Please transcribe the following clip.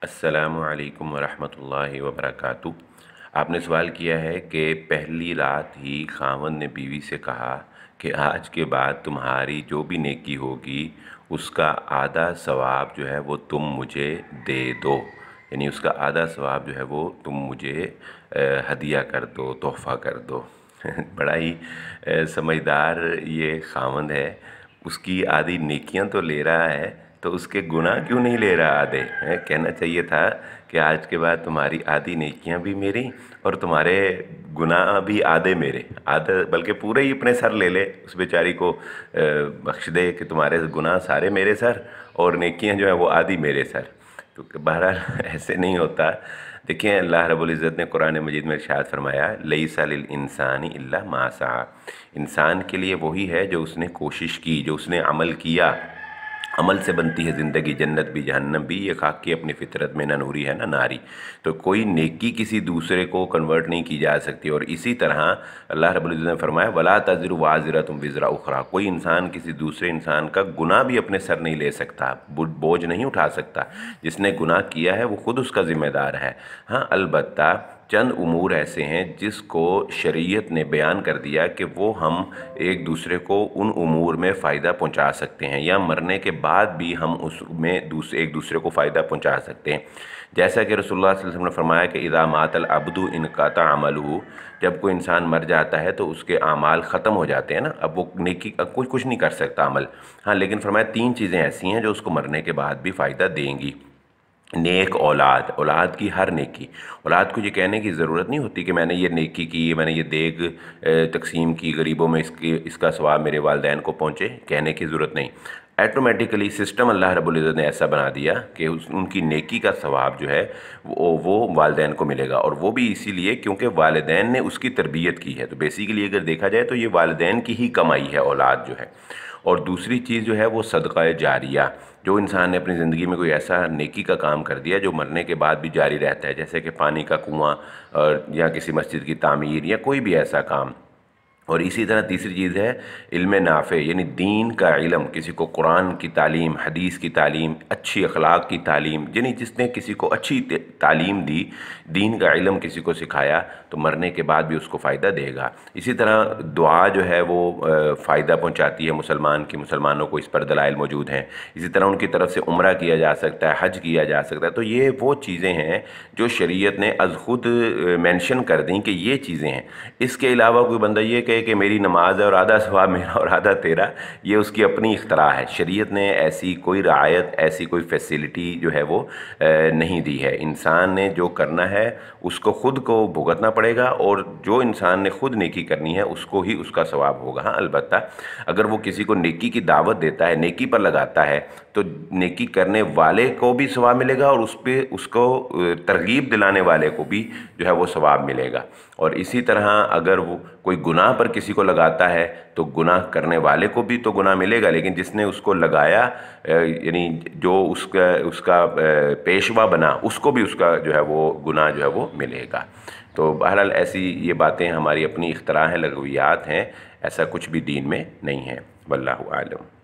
अस्सलामु अलैकुम वरहमतुल्लाहि वबरकातुह। आपने सवाल किया है कि पहली रात ही खावंद ने बीवी से कहा कि आज के बाद तुम्हारी जो भी नेकी होगी उसका आधा सवाब जो है वो तुम मुझे दे दो, यानी उसका आधा सवाब जो है वो तुम मुझे हदिया कर दो, तोहफ़ा कर दो। बड़ा ही समझदार ये खावंद है। उसकी आधी नेकियां तो ले रहा है, तो उसके गुनाह क्यों नहीं ले रहा आधे हैं। कहना चाहिए था कि आज के बाद तुम्हारी आधी नेकियां भी मेरी और तुम्हारे गुनाह भी आधे मेरे, आधे बल्कि पूरे ही अपने सर ले ले, उस बेचारी को बख्श दे कि तुम्हारे गुनाह सारे मेरे सर और नेकियां जो है वो आधी मेरे सर। तो बहरहाल ऐसे नहीं होता। देखिए, अल्लाह रब्बुल इज़्ज़त ने कुरान मजीद में इरशाद फरमाया, लैसा लिल इंसानी इल्ला मा सआ। इंसान के लिए वही है जो उसने कोशिश की, जो उसने अमल किया। अमल से बनती है ज़िंदगी, जन्नत भी जहन्नम भी। ये खाक की अपनी फितरत में ना नूरी है ना नारी। तो कोई नेकी किसी दूसरे को कन्वर्ट नहीं की जा सकती। और इसी तरह अल्लाह रब्बुल इज़्ज़त ने फरमाया, वला तज़िरु वाज़िरतुम विज़रा उख़रा। कोई इंसान किसी दूसरे इंसान का गुनाह भी अपने सर नहीं ले सकता, बोझ नहीं उठा सकता। जिसने गुनाह किया है वो खुद उसका ज़िम्मेदार है। हाँ, अलबत्ता चंद उमूर ऐसे हैं जिसको शरीयत ने बयान कर दिया कि वो हम एक दूसरे को उन उमूर में फ़ायदा पहुंचा सकते हैं, या मरने के बाद भी हम उसमें एक दूसरे को फ़ायदा पहुंचा सकते हैं। जैसा कि रसूलुल्लाह सल्लल्लाहु अलैहि वसल्लम ने फरमाया कि इज़ा मातल अब्दु इनक़ता अमलहु। जब कोई इंसान मर जाता है तो उसके आमाल ख़त्म हो जाते हैं ना। अब वो नेकी कुछ नहीं कर सकता अमल। हाँ, लेकिन फरमाया तीन चीज़ें ऐसी हैं जो उसको मरने के बाद भी फ़ायदा देंगी। नेक औलाद, औलाद की हर नेकी। औलाद को ये कहने की ज़रूरत नहीं होती कि मैंने ये नेकी की, मैंने ये देग तकसीम की गरीबों में, इसका सवाब मेरे वालिदैन को पहुँचे, कहने की ज़रूरत नहीं। ऐटोमेटिकली सिस्टम अल्लाह रब्बुल इज़्ज़त ने ऐसा बना दिया कि उनकी नेकी का सवाब जो है वो वालिदैन को मिलेगा। और वो भी इसीलिए क्योंकि वालिदैन ने उसकी तरबियत की है। तो बेसिकली अगर देखा जाए तो ये वालिदैन की ही कमाई है औलाद जो है। और दूसरी चीज़ जो है वो सदक़ा जारिया। जो इंसान ने अपनी ज़िंदगी में कोई ऐसा नेकी का काम कर दिया जो मरने के बाद भी जारी रहता है, जैसे कि पानी का कुआं और या किसी मस्जिद की तामीर या कोई भी ऐसा काम। और इसी तरह तीसरी चीज़ है इल्म नाफ़े, यानी दीन का इल्म, किसी को कुरान की तालीम, हदीस की तालीम, अच्छी अखलाक की तालीम, यानी जिसने किसी को अच्छी तालीम दी, दीन का इल्म किसी को सिखाया, तो मरने के बाद भी उसको फ़ायदा देगा। इसी तरह दुआ जो है वो फ़ायदा पहुँचाती है मुसलमान की, मुसलमानों को इस पर दलाइल मौजूद हैं। इसी तरह उनकी तरफ से उम्रा किया जा सकता है, हज किया जा सकता है। तो ये वो चीज़ें हैं जो शरीयत ने अज़ ख़ुद मेंशन कर दी कि ये चीज़ें हैं। इसके अलावा कोई बंदा ये कहे कि मेरी नमाज है और आधा सवाब मेरा और आधा तेरा, ये उसकी अपनी इख्तरा है। शरीयत ने ऐसी कोई रियायत, ऐसी कोई फैसिलिटी जो है वो नहीं दी है। इंसान ने जो करना है उसको ख़ुद को भुगतना पड़ेगा, और जो इंसान ने ख़ुद नेकी करनी है उसको ही उसका सवाब होगा। हाँ, अलबत्ता अगर वो किसी को नेकी की दावत देता है, नेकी पर लगाता है, तो नेकी करने वाले को भी सवाब मिलेगा और उसको तरगीब दिलाने वाले को भी जो है वो सवाब मिलेगा। और इसी तरह अगर वो कोई गुनाह पर किसी को लगाता है तो गुनाह करने वाले को भी तो गुनाह मिलेगा, लेकिन जिसने उसको लगाया, यानी जो उसका पेशवा बना, उसको भी उसका जो है वो गुनाह जो है वो मिलेगा। तो बहरहाल ऐसी ये बातें हमारी अपनी इख्तरा हैं, लगवियात हैं, ऐसा कुछ भी दीन में नहीं है। वल्लाहु आलम।